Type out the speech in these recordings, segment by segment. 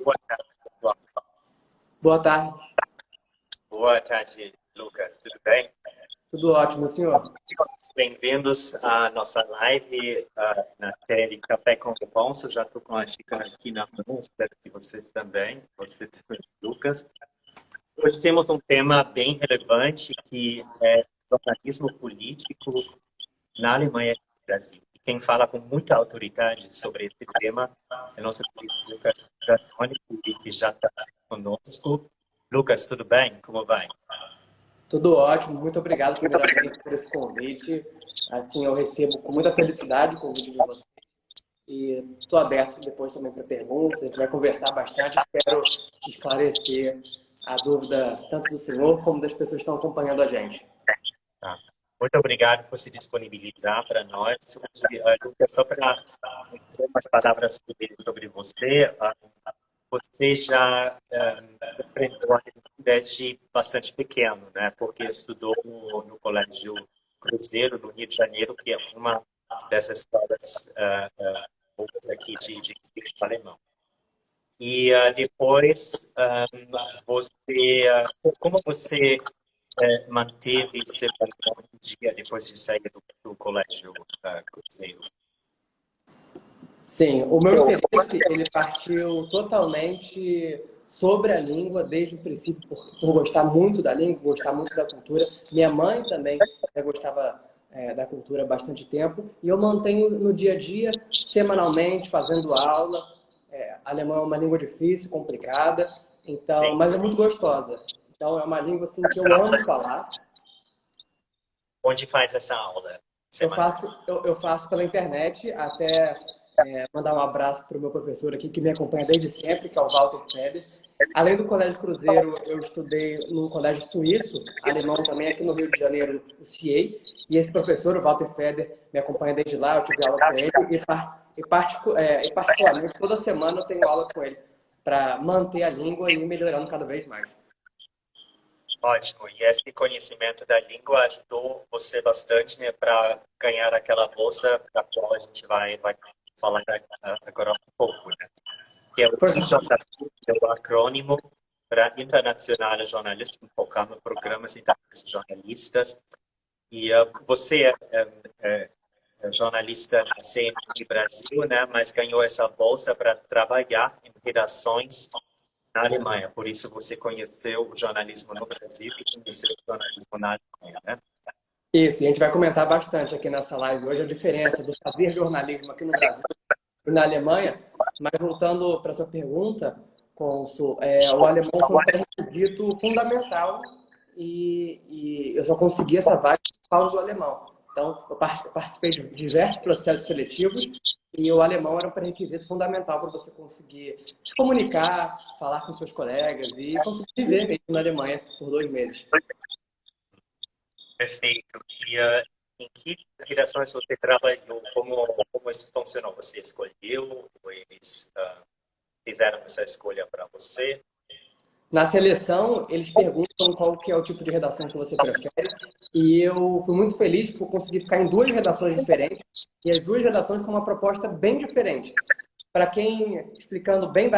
Boa tarde, pessoal. Boa tarde, Boa tarde, Lucas. Tudo bem? tudo ótimo, senhor. Bem-vindos à nossa live na série Café com o Bonso. Já estou com a xícara aqui na mão, espero que vocês também, você também, Lucas. Hoje temos um tema bem relevante que é jornalismo político na Alemanha e no Brasil. E quem fala com muita autoridade sobre esse tema é nosso querido Lucas Zatoni, que já está conosco. Lucas, tudo bem? Como vai? Tudo ótimo, muito obrigado primeiramente por esse convite. Assim, eu recebo com muita felicidade o convite de vocês e estou aberto depois também para perguntas. A gente vai conversar bastante, espero esclarecer a dúvida tanto do senhor como das pessoas que estão acompanhando a gente. Tá. Muito obrigado por se disponibilizar para nós. Lucas, só para dizer umas palavras sobre você, você já aprendeu a língua desde bastante pequeno, né? Porque estudou no Colégio Cruzeiro, no Rio de Janeiro, que é uma dessas escolas públicas aqui de ensino alemão. E depois, como você manteve seu alemão em dia depois de sair do Colégio Cruzeiro? Sim, o meu interesse ele partiu totalmente sobre a língua desde o princípio, por gostar muito da língua, gostar muito da cultura. Minha mãe também já gostava da cultura há bastante tempo e eu mantenho no dia a dia, semanalmente, fazendo aula. Alemão é uma língua difícil, complicada, então, Sim. mas é muito gostosa. Então é uma língua assim que eu amo falar. Onde faz essa aula semanal? Eu faço pela internet, até mandar um abraço para o meu professor aqui, que me acompanha desde sempre, que é o Walter Feder. Além do Colégio Cruzeiro, eu estudei no Colégio Suíço, alemão também, aqui no Rio de Janeiro, o CIEI. E esse professor, o Walter Feder, me acompanha desde lá, eu tive aula com ele. E particularmente, toda semana eu tenho aula com ele, para manter a língua e ir melhorando cada vez mais. Ótimo. E esse conhecimento da língua ajudou você bastante, né, para ganhar aquela bolsa da qual a gente vai falar agora um pouco, né? Que é o Foi, IJP, que é o acrônimo para Internacional Jornalismo, focado em programas internacionais de jornalistas. E você é jornalista na CNN Brasil, né, mas ganhou essa bolsa para trabalhar em redações na Alemanha. Por isso você conheceu o jornalismo no Brasil e conheceu o jornalismo na Alemanha, né? Isso, e a gente vai comentar bastante aqui nessa live hoje a diferença do fazer jornalismo aqui no Brasil e na Alemanha. Mas voltando para a sua pergunta, Consul, o alemão foi um pré-requisito fundamental e eu só consegui essa vaga por causa do alemão. Então, eu participei de diversos processos seletivos e o alemão era um pré-requisito fundamental para você conseguir se comunicar, falar com seus colegas e conseguir viver mesmo na Alemanha por 2 meses. Perfeito. E em que redações você trabalhou? Como isso funcionou? Você escolheu? Ou eles fizeram essa escolha para você? Na seleção, eles perguntam qual que é o tipo de redação que você prefere, e eu fui muito feliz por conseguir ficar em 2 redações diferentes, e as 2 redações com uma proposta bem diferente. Para quem, explicando bem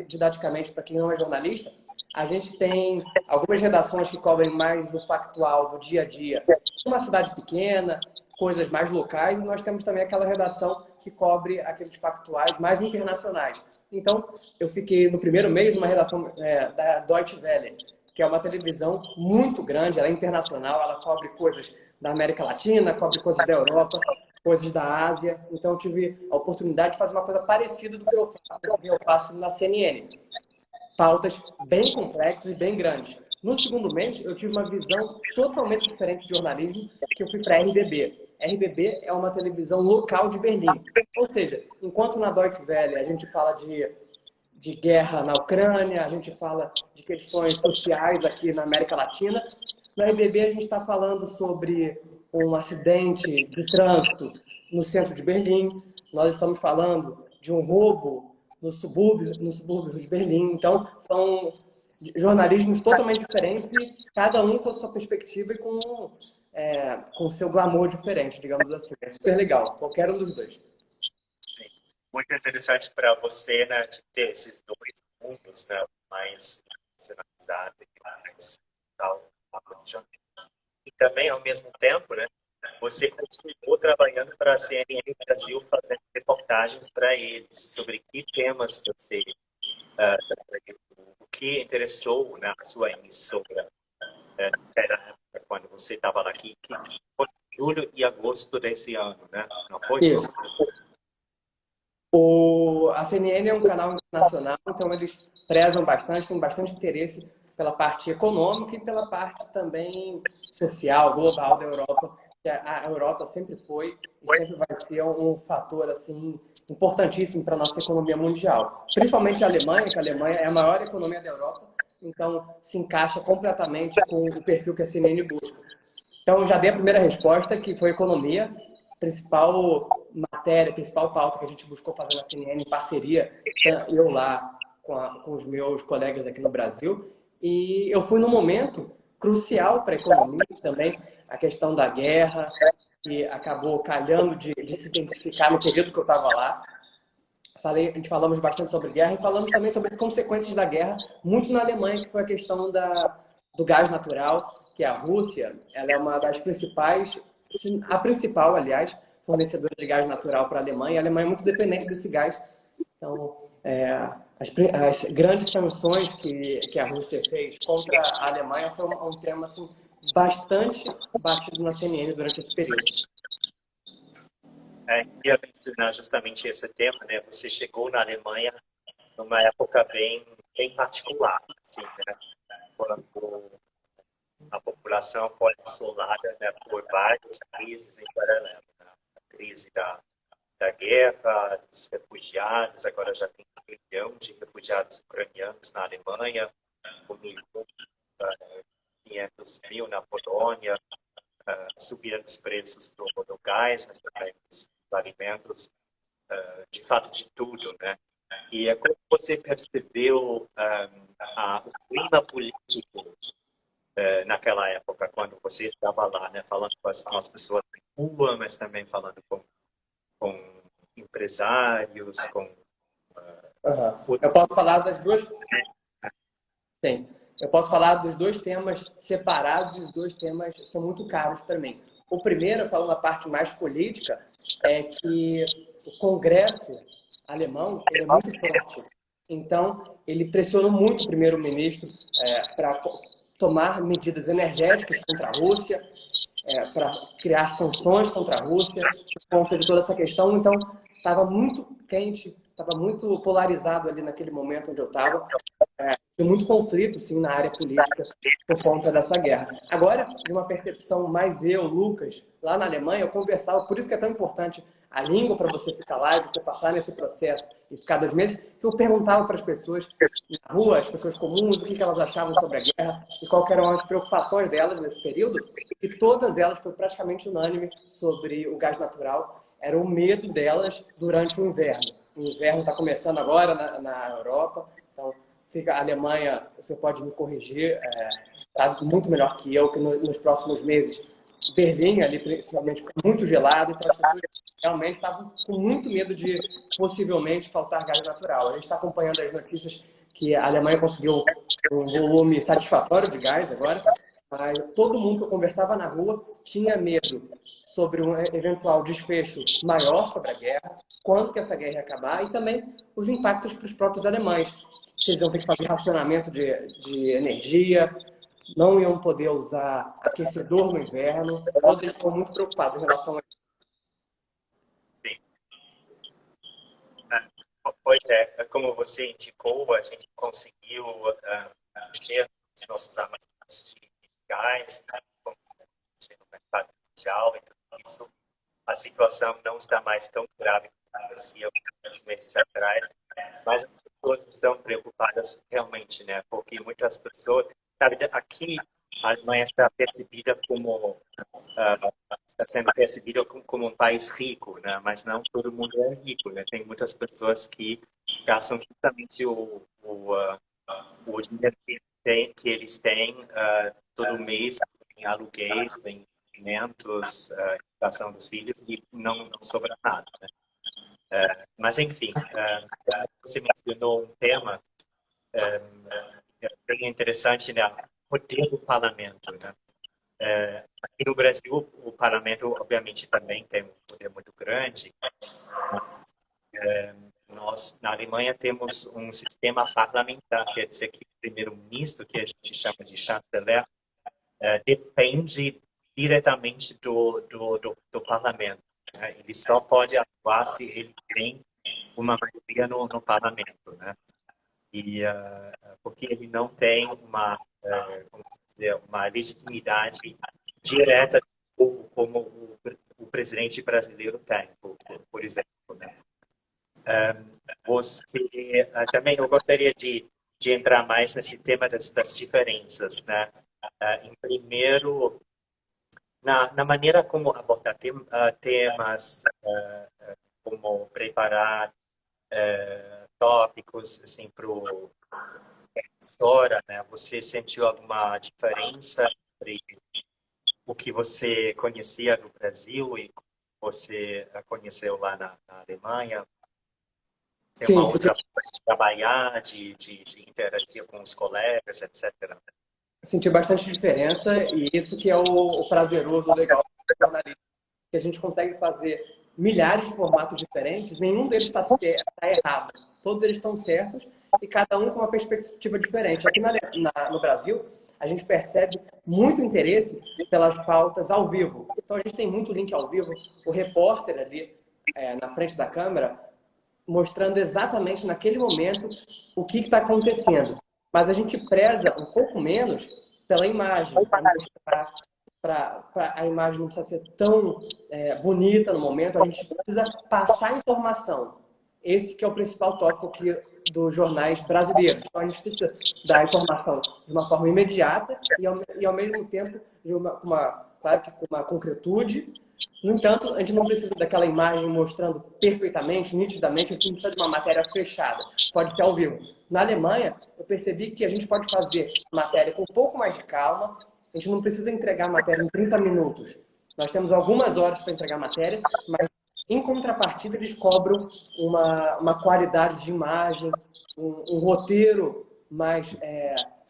didaticamente para quem não é jornalista, a gente tem algumas redações que cobrem mais do factual, do dia a dia, uma cidade pequena, coisas mais locais, e nós temos também aquela redação que cobre aqueles factuais mais internacionais. Então, eu fiquei no primeiro mês numa redação da Deutsche Welle, que é uma televisão muito grande, ela é internacional, ela cobre coisas da América Latina, cobre coisas da Europa, coisas da Ásia. Então, eu tive a oportunidade de fazer uma coisa parecida do que eu faço na CNN. Pautas bem complexas e bem grandes. No segundo mês, eu tive uma visão totalmente diferente de jornalismo, que eu fui para a RBB. RBB é uma televisão local de Berlim. Ou seja, enquanto na Deutsche Welle a gente fala de guerra na Ucrânia, a gente fala de questões sociais aqui na América Latina, no RBB a gente está falando sobre um acidente de trânsito no centro de Berlim, nós estamos falando de um roubo no subúrbio de Berlim. Então, são jornalismos totalmente diferentes, cada um com a sua perspectiva e com o seu glamour diferente, digamos assim. É super legal, qualquer um dos dois. Muito interessante para você, né, de ter esses dois mundos, né, mais nacionalizado e mais tal. E também, ao mesmo tempo, né, você continuou trabalhando para a CNN Brasil, fazendo reportagens para eles sobre que temas você o que interessou na sua emissora naquela época, quando você estava lá aqui, que foi em julho e agosto desse ano, né? Não foi? Isso. A CNN é um canal internacional, então eles prezam bastante, têm bastante interesse pela parte econômica e pela parte também social, global da Europa. A Europa sempre foi e sempre vai ser um fator assim importantíssimo para a nossa economia mundial. Principalmente a Alemanha, que a Alemanha é a maior economia da Europa, então se encaixa completamente com o perfil que a CNN busca. Então, eu já dei a primeira resposta, que foi economia, principal matéria, principal pauta que a gente buscou fazer na CNN em parceria, eu lá com os meus colegas aqui no Brasil. E eu fui num momento crucial para a economia também, a questão da guerra, que acabou calhando de se intensificar no período que eu estava lá. A gente falamos bastante sobre guerra e falamos também sobre as consequências da guerra, muito na Alemanha, que foi a questão do gás natural, que a Rússia, ela é uma das principais, a principal, aliás, fornecedora de gás natural para a Alemanha. A Alemanha é muito dependente desse gás. Então, as grandes sanções que a Rússia fez contra a Alemanha foi um tema assim, bastante batido na CNN durante esse período. Queria mencionar justamente esse tema, né? Você chegou na Alemanha numa época bem particular, assim, né? Quando a população foi assolada, né, por várias crises em paralelo, né? A crise da guerra, dos refugiados, agora já tem 1 milhão de refugiados ucranianos na Alemanha, 1.500.000 na Polônia, subida dos preços do gás, mas também dos alimentos, de fato de tudo, né? E como você percebeu o clima político naquela época, quando você estava lá, né, falando com as pessoas na rua, mas também falando com empresários, com Eu posso falar das duas. Sim. Eu posso falar dos dois temas separados e os dois temas são muito caros para mim. O primeiro, falando da parte mais política, é que o Congresso alemão ele é muito forte. Então, ele pressionou muito o primeiro-ministro para tomar medidas energéticas contra a Rússia, para criar sanções contra a Rússia, por conta de toda essa questão. Então, estava muito quente, estava muito polarizado ali naquele momento onde eu estava. Tem muito conflito, sim, na área política por conta dessa guerra. Agora, de uma percepção mais Lucas, lá na Alemanha, eu conversava, por isso que é tão importante a língua para você ficar lá e você passar nesse processo e ficar 2 meses, que eu perguntava para as pessoas na rua, as pessoas comuns, o que elas achavam sobre a guerra e quais eram as preocupações delas nesse período, e todas elas foi praticamente unânime sobre o gás natural, era o medo delas durante o inverno. O inverno está começando agora na Europa, então a Alemanha, você pode me corrigir, sabe muito melhor que eu, que nos próximos meses, Berlim, ali principalmente, ficou muito gelado, então as pessoas realmente estavam com muito medo de possivelmente faltar gás natural. A gente está acompanhando as notícias que a Alemanha conseguiu um volume satisfatório de gás agora, mas todo mundo que eu conversava na rua tinha medo sobre um eventual desfecho maior sobre a guerra, quando que essa guerra ia acabar e também os impactos para os próprios alemães. Eles iam ter que fazer racionamento de energia, não iam poder usar aquecedor no inverno. Todos eles estão muito preocupados em relação a isso. Pois é, como você indicou, a gente conseguiu encher os nossos armazéns de gás, né, no mercado mundial, então isso, a situação não está mais tão grave como parecia alguns meses atrás, mas as pessoas estão preocupadas realmente, né? Porque muitas pessoas, sabe, aqui a Alemanha está percebida como está sendo percebida como um país rico, né? Mas não todo mundo é rico, né? Tem muitas pessoas que gastam justamente o dinheiro que eles têm todo mês em aluguéis, em alimentos, educação dos filhos e não sobra nada, né? Mas enfim, você mencionou um tema é bem interessante, né? O poder do parlamento, né? Aqui no Brasil, o parlamento, obviamente, também tem um poder muito grande. Nós, na Alemanha, temos um sistema parlamentar, quer dizer que o primeiro-ministro, que a gente chama de chanceler, depende diretamente do parlamento, né? Ele só pode atuar se ele tem uma maioria no parlamento, né? E porque ele não tem como dizer, uma legitimidade direta do povo como o presidente brasileiro tem, por exemplo, né? Também eu gostaria de entrar mais nesse tema das diferenças, né? Em primeiro, na maneira como abordar temas, como preparar tópicos assim, para professora, né? Você sentiu alguma diferença entre o que você conhecia no Brasil e você conheceu lá na Alemanha? Tem Sim, uma outra forma de trabalhar, de interagir com os colegas, etc. senti bastante diferença e isso que é o prazeroso, o legal do jornalismo, que a gente consegue fazer milhares de formatos diferentes, nenhum deles está errado. Todos eles estão certos e cada um com uma perspectiva diferente. Aqui no Brasil, a gente percebe muito interesse pelas pautas ao vivo. Então, a gente tem muito link ao vivo. O repórter ali na frente da câmera mostrando exatamente naquele momento o que está acontecendo. Mas a gente preza um pouco menos pela imagem, para a imagem não precisa ser tão bonita no momento, a gente precisa passar informação. Esse que é o principal tópico dos jornais brasileiros. Então, a gente precisa dar informação de uma forma imediata e ao mesmo tempo, claro que com uma concretude. No entanto, a gente não precisa daquela imagem mostrando perfeitamente, nitidamente, a gente não precisa de uma matéria fechada, pode ser ao vivo. Na Alemanha, eu percebi que a gente pode fazer matéria com um pouco mais de calma, a gente não precisa entregar a matéria em 30 minutos. Nós temos algumas horas para entregar a matéria, mas em contrapartida eles cobram uma qualidade de imagem, um roteiro mais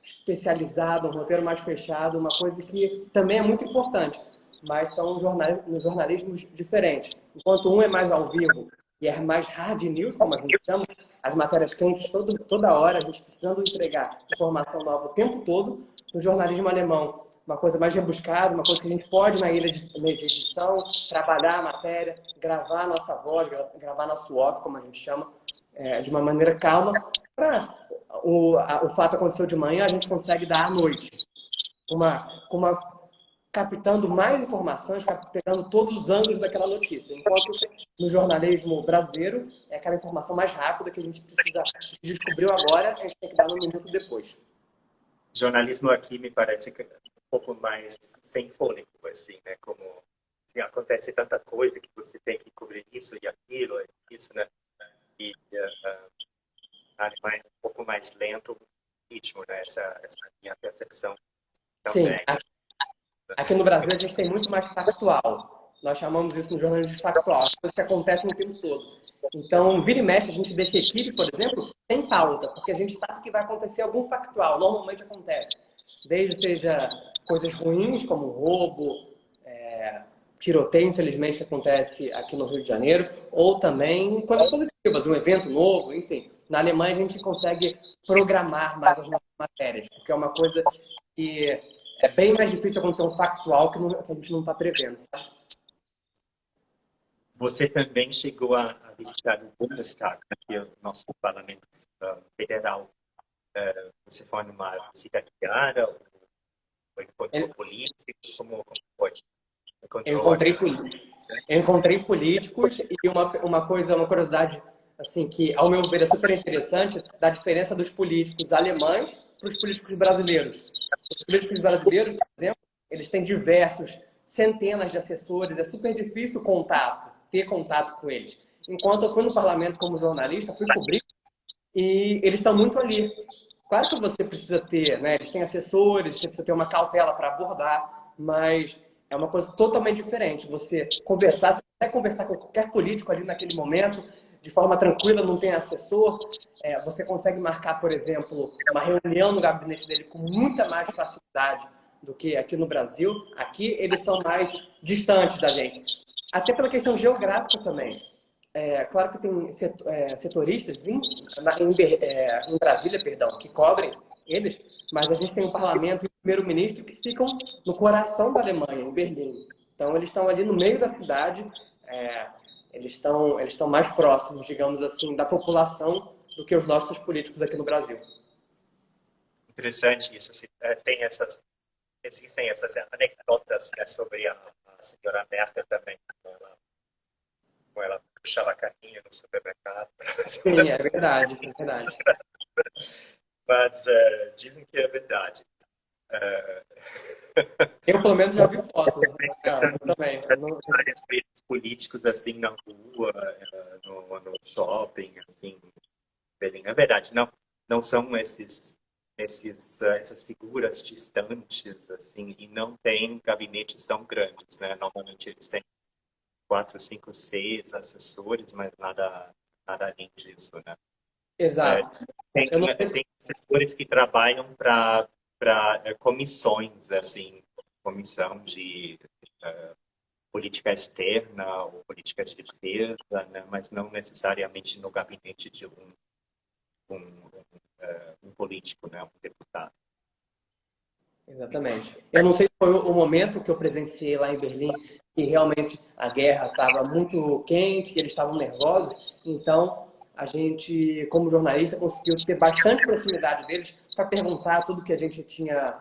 especializado, um roteiro mais fechado, uma coisa que também é muito importante. Mas são jornalismos diferentes. Enquanto um é mais ao vivo e é mais hard news, como a gente chama, as matérias quentes toda hora, a gente precisando entregar informação nova o tempo todo, no jornalismo alemão, uma coisa mais rebuscada, uma coisa que a gente pode, na ilha de edição, trabalhar a matéria, gravar a nossa voz, gravar nosso off, como a gente chama, de uma maneira calma, para o fato aconteceu de manhã, a gente consegue dar à noite, captando mais informações, captando todos os ângulos daquela notícia. Enquanto no jornalismo brasileiro, é aquela informação mais rápida que a gente precisa descobriu agora, a gente tem que dar no minuto depois. Jornalismo aqui me parece um pouco mais sem fôlego, assim, né? Como assim, acontece tanta coisa que você tem que cobrir isso e aquilo, isso, né? E a Alemanha é um pouco mais lento o ritmo, né? Essa minha percepção também. Sim. Aqui no Brasil, a gente tem muito mais factual. Nós chamamos isso no jornalismo de factual, as coisas que acontecem o tempo todo. Então, vira e mexe, a gente deixa a equipe, por exemplo, sem pauta, porque a gente sabe que vai acontecer algum factual, normalmente acontece. Desde seja coisas ruins, como roubo, tiroteio, infelizmente, que acontece aqui no Rio de Janeiro, ou também coisas positivas, um evento novo, enfim. Na Alemanha, a gente consegue programar mais as nossas matérias, porque é uma coisa que é bem mais difícil acontecer um factual que a gente não está prevendo. Sabe? Você também chegou a visitar o Bundestag, que é o nosso parlamento federal. Você foi numa visita guiada? Ou encontrou políticos? Como foi? Eu encontrei políticos e uma curiosidade assim, que, ao meu ver, é super interessante, da diferença dos políticos alemães para os políticos brasileiros. Os políticos brasileiros, por exemplo, eles têm centenas de assessores, é super difícil ter contato com eles. Enquanto eu fui no parlamento como jornalista, fui cobrir e eles estão muito ali. Claro que você precisa ter, né? Eles têm assessores, você precisa ter uma cautela para abordar, mas é uma coisa totalmente diferente. Você conversar com qualquer político ali naquele momento, de forma tranquila, não tem assessor, você consegue marcar, por exemplo, uma reunião no gabinete dele com muita mais facilidade do que aqui no Brasil. Aqui eles são mais distantes da gente. Até pela questão geográfica também. Claro que tem setoristas em Brasília, perdão, que cobrem eles, mas a gente tem um parlamento e um primeiro-ministro que ficam no coração da Alemanha, em Berlim. Então, eles estão ali no meio da cidade, eles estão mais próximos, digamos assim, da população do que os nossos políticos aqui no Brasil. Interessante isso. Existem essas anedotas, né, sobre a senhora Merkel também, como ela puxava a carrinha no supermercado. Sim, é verdade, é verdade. Mas dizem que é verdade. Eu, pelo menos, já vi fotos. Eu também. Respeito políticos assim na rua, no shopping, assim, é verdade. Não são essas figuras distantes, assim, e não tem gabinetes tão grandes, né? Normalmente eles têm 4, 5, 6 assessores, mas nada além disso, né? Exato. Tem assessores que trabalham para comissões, assim, comissão de política externa ou política de defesa, né? Mas não necessariamente no gabinete de um político, né? Um deputado. Exatamente. Eu não sei se foi o momento que eu presenciei lá em Berlim, que realmente a guerra estava muito quente, eles estavam nervosos, então a gente, como jornalista, conseguiu ter bastante proximidade deles para perguntar tudo que a gente queria,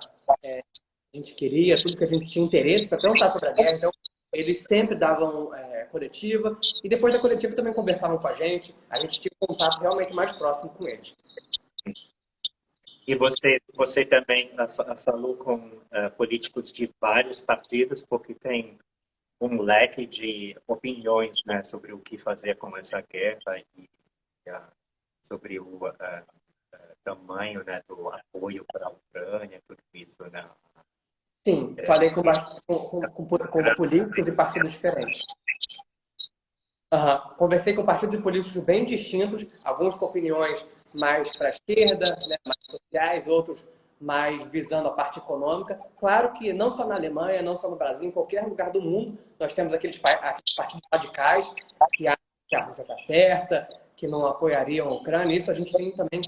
tudo que a gente tinha interesse para perguntar sobre a guerra. Então, eles sempre davam coletiva e depois da coletiva também conversavam com a gente tinha um contato realmente mais próximo com eles. E você também falou com políticos de vários partidos, porque tem um leque de opiniões, né, sobre o que fazer com essa guerra e sobre o tamanho, né, do apoio para a Ucrânia, tudo isso, né? Sim, falei com políticos e partidos diferentes. Conversei com partidos políticos bem distintos, alguns com opiniões mais para a esquerda, né, mais sociais, outros mais visando a parte econômica. Claro que não só na Alemanha, não só no Brasil, em qualquer lugar do mundo, nós temos aqueles partidos radicais que acham que a Rússia está certa, que não apoiariam a Ucrânia. Isso a gente tem também,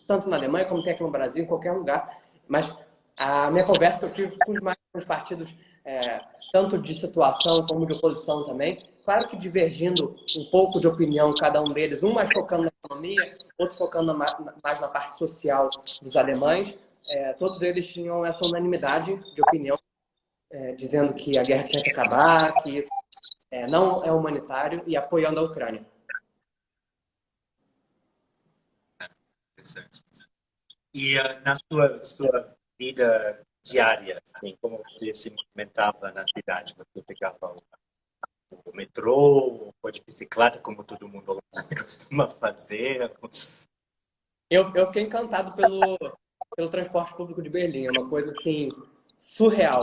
tanto na Alemanha como tem aqui no Brasil, em qualquer lugar. Mas a minha conversa que eu tive com os partidos, tanto de situação como de oposição também, claro que divergindo um pouco de opinião cada um deles, um mais focando na economia, outro focando mais na parte social dos alemães, todos eles tinham essa unanimidade de opinião, dizendo que a guerra tinha que acabar, que isso não é humanitário e apoiando a Ucrânia. Interessante. E na sua vida diária, assim, como você se movimentava na cidade? Você pegava o metrô, ou de bicicleta, como todo mundo costuma fazer? Eu fiquei encantado pelo transporte público de Berlim. É uma coisa, assim, surreal.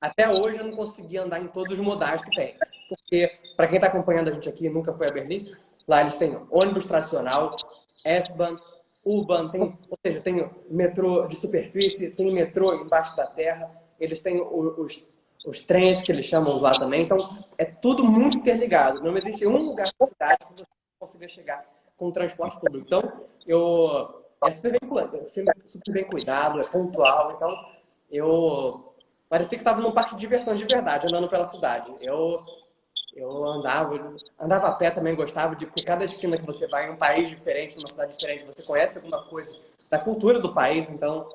Até hoje eu não consegui andar em todos os modais que tem. Porque, para quem está acompanhando a gente aqui e nunca foi a Berlim, lá eles têm ônibus tradicional, S-Bahn, U-Bahn, ou seja, tem metrô de superfície, tem metrô embaixo da terra, eles têm os trens que eles chamam lá também. Então, é tudo muito interligado. Não existe um lugar da cidade que você consiga chegar com o transporte público. Então, é super bem cuidado, é pontual. Então, parecia que estava num parque de diversões de verdade, andando pela cidade. Eu andava a pé também, gostava porque cada esquina que você vai em um país diferente, numa cidade diferente, você conhece alguma coisa da cultura do país, então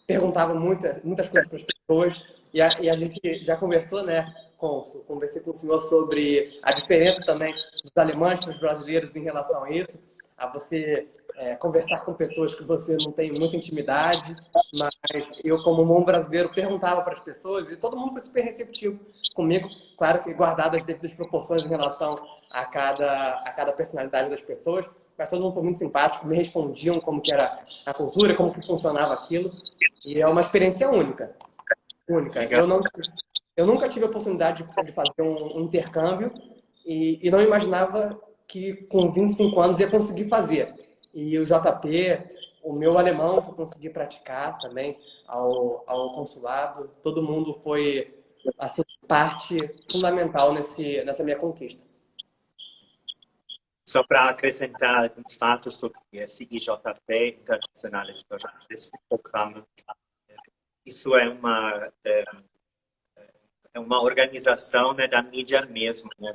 perguntava muitas coisas para as pessoas e a gente já conversou, né, conversei com o senhor sobre a diferença também dos alemães para os brasileiros em relação a isso, a você conversar com pessoas que você não tem muita intimidade, mas eu, como um bom brasileiro, perguntava para as pessoas e todo mundo foi super receptivo comigo, claro que guardado as devidas proporções em relação a cada personalidade das pessoas, mas todo mundo foi muito simpático, me respondiam como que era a cultura, como que funcionava aquilo, e é uma experiência única. Eu nunca tive a oportunidade de fazer um intercâmbio e não imaginava que com 25 anos ia conseguir fazer. E o JP, o meu alemão que eu consegui praticar também ao consulado, todo mundo foi assim, parte fundamental nessa minha conquista. Só para acrescentar alguns fatos sobre esse IJP, Internacional de Jornalistas, programa, isso é uma organização, né, da mídia mesmo, né,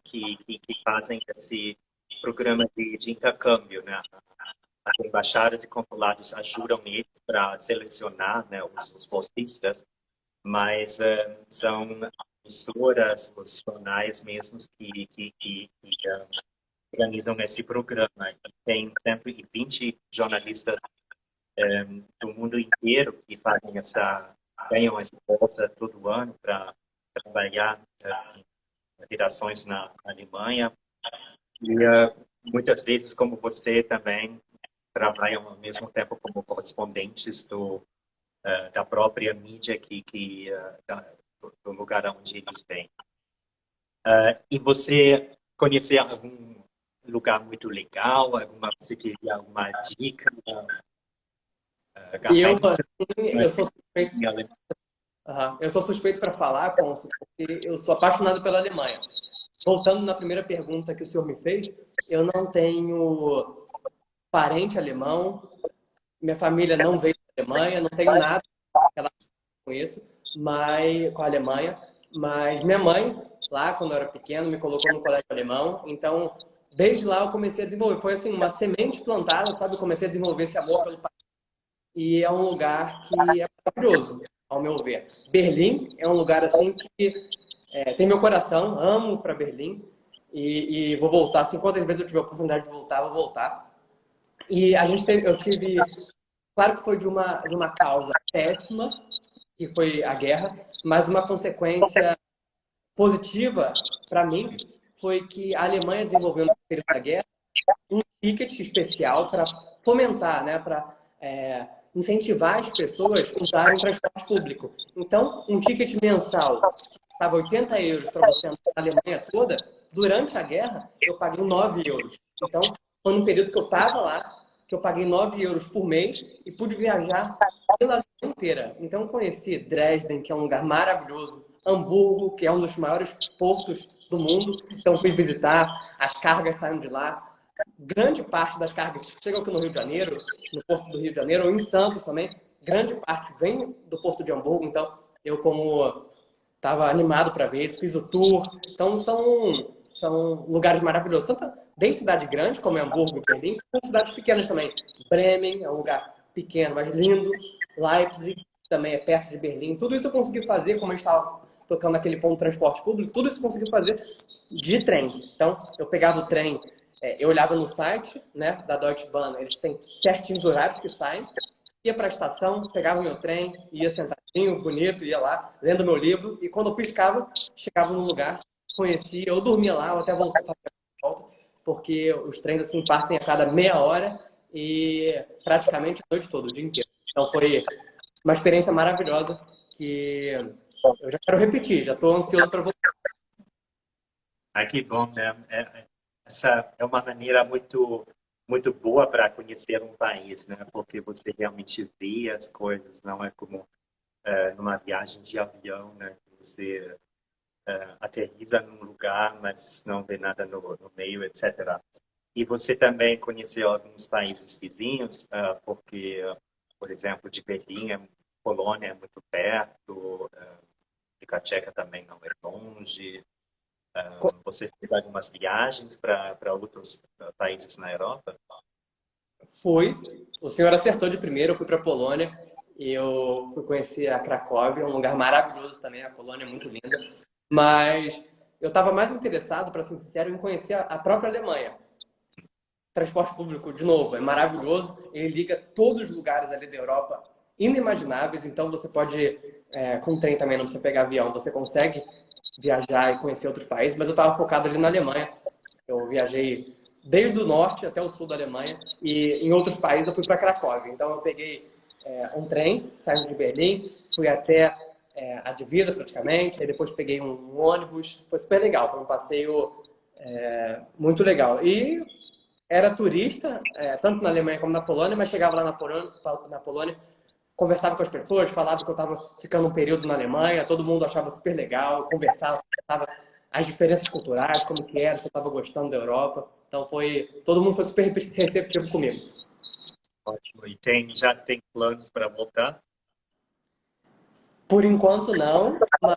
que fazem esse programa de intercâmbio, né? As embaixadas e consulados ajudam eles para selecionar, né, os bolsistas, mas são emissoras, os jornais mesmos que organizam esse programa. E tem 120 jornalistas do mundo inteiro que ganham essa bolsa todo ano para trabalhar em redações na Alemanha. E muitas vezes, como você também, trabalham ao mesmo tempo como correspondentes da própria mídia do lugar onde eles vêm. E você conhecer algum lugar muito legal? Você teria alguma dica? Eu sou suspeito. Eu sou suspeito para falar, Consul, porque eu sou apaixonado pela Alemanha. Voltando na primeira pergunta que o senhor me fez, eu não tenho parente alemão, minha família não veio da Alemanha, não tenho nada relacionado com isso, mas com a Alemanha. Mas minha mãe, lá quando eu era pequeno, me colocou no colégio alemão. Então, desde lá eu comecei a desenvolver. Foi assim, uma semente plantada, sabe? Eu comecei a desenvolver esse amor pelo país. E é um lugar que é maravilhoso, ao meu ver. Berlim é um lugar assim que tem meu coração, amo para Berlim. E vou voltar, assim, quantas vezes eu tiver a oportunidade de voltar, vou voltar. E eu tive, claro que foi de uma causa péssima, que foi a guerra, mas uma consequência positiva para mim foi que a Alemanha desenvolveu no período da guerra um ticket especial para fomentar, né, para incentivar as pessoas a usarem o transporte público. Então, um ticket mensal que custava 80 euros para você andar na Alemanha toda, durante a guerra, eu paguei 9 euros. Então, foi num período que eu estava lá, que eu paguei 9 euros por mês e pude viajar pela Alemanha inteira. Então, eu conheci Dresden, que é um lugar maravilhoso, Hamburgo, que é um dos maiores portos do mundo. Então, fui visitar, as cargas saem de lá. Grande parte das cargas que chegam aqui no Rio de Janeiro, no Porto do Rio de Janeiro, ou em Santos também, grande parte vem do Porto de Hamburgo. Então, eu, como estava animado para ver isso, fiz o tour. Então, são lugares maravilhosos, tanto desde cidade grande, como é Hamburgo e Berlim, como cidades pequenas também. Bremen é um lugar pequeno, mas lindo. Leipzig também é perto de Berlim. Tudo isso eu consegui fazer, como a gente estava tocando naquele ponto de transporte público, tudo isso eu consegui fazer de trem. Então, eu pegava o trem, eu olhava no site, né, da Deutsche Bahn, eles têm certinhos horários que saem, ia para a estação, pegava o meu trem, ia sentadinho, bonito, ia lá, lendo meu livro, e quando eu piscava, chegava no lugar, conhecia, eu dormia lá, eu até voltava, porque os trens assim partem a cada meia hora e praticamente a noite toda, o dia inteiro. Então foi uma experiência maravilhosa que eu já quero repetir, já estou ansioso para voltar. Que bom, né? Essa é uma maneira muito boa para conhecer um país, né? Porque você realmente vê as coisas, não é como numa viagem de avião, né? Você aterriza num lugar, mas não vê nada no meio, etc. E você também conheceu alguns países vizinhos, porque, por exemplo, de Berlim, Polônia é muito perto, República Tcheca também não é longe. Você fez algumas viagens para outros países na Europa? Fui. O senhor acertou de primeiro, eu fui para a Polônia. Eu fui conhecer a Cracóvia, um lugar maravilhoso também, a Polônia é muito linda. Mas eu estava mais interessado, para ser sincero, em conhecer a própria Alemanha. Transporte público, de novo, é maravilhoso. Ele liga todos os lugares ali da Europa inimagináveis. Então você pode, com trem também, não precisa pegar avião, você consegue viajar e conhecer outros países. Mas eu estava focado ali na Alemanha. Eu viajei desde o norte até o sul da Alemanha e em outros países eu fui para Cracóvia. Então eu peguei um trem, saindo de Berlim, fui até a divisa praticamente, aí depois peguei um ônibus. Foi super legal, foi um passeio muito legal. E era turista, tanto na Alemanha como na Polônia, mas chegava lá na Polônia, conversava com as pessoas, falava que eu estava ficando um período na Alemanha, todo mundo achava super legal, conversava as diferenças culturais, como que era, se eu estava gostando da Europa. Então todo mundo foi super receptivo comigo. Ótimo. E já tem planos para voltar? Por enquanto não, mas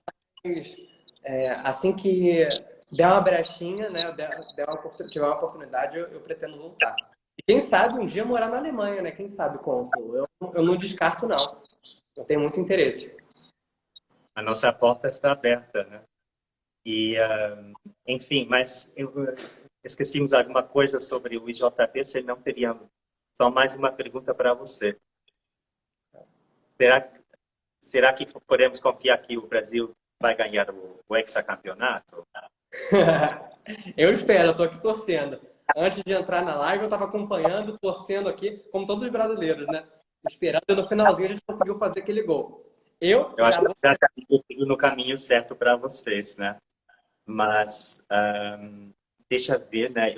assim que der uma brechinha, né, tiver uma oportunidade, eu pretendo voltar. E quem sabe um dia morar na Alemanha, né? Quem sabe, cônsul? Eu não descarto, não. Eu tenho muito interesse. A nossa porta está aberta, né? E, enfim, mas esquecemos alguma coisa sobre o IJP, se não teria só mais uma pergunta para você. Será, será que podemos confiar que o Brasil vai ganhar o hexacampeonato? Eu espero, eu tô aqui torcendo. Antes de entrar na live, eu estava acompanhando, torcendo aqui, como todos os brasileiros, né? Esperando, e no finalzinho a gente conseguiu fazer aquele gol. Eu Eu acho já que vou... já está indo no caminho certo para vocês, né? Mas deixa eu ver, né?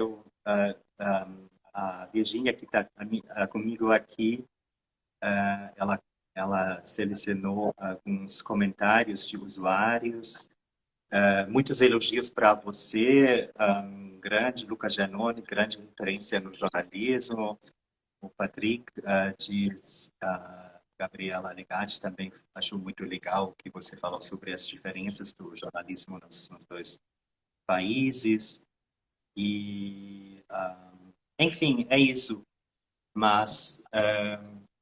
A Virginia que está comigo aqui, ela, ela selecionou alguns comentários de usuários. Muitos elogios para você, grande Luca Giannone, grande referência no jornalismo. O Patrick diz, Gabriela Legatti também achou muito legal o que você falou sobre as diferenças do jornalismo nos dois países. E, enfim, é isso. Mas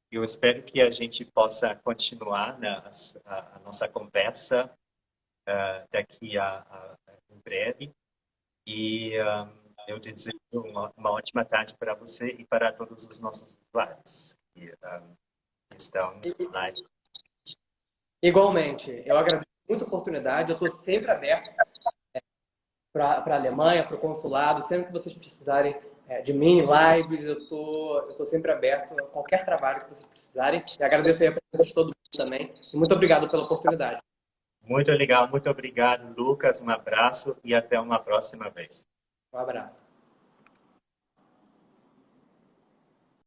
eu espero que a gente possa continuar, né, a nossa conversa daqui em breve. E eu desejo uma ótima tarde para você e para todos os nossos usuários que estão lá. Igualmente, eu agradeço muito a oportunidade, eu estou sempre aberto para a Alemanha, para o consulado, sempre que vocês precisarem de mim, lives, eu tô sempre aberto a qualquer trabalho que vocês precisarem. E agradeço aí a presença de todo mundo também. E muito obrigado pela oportunidade. Muito legal, muito obrigado, Lucas. Um abraço e até uma próxima vez. Um abraço.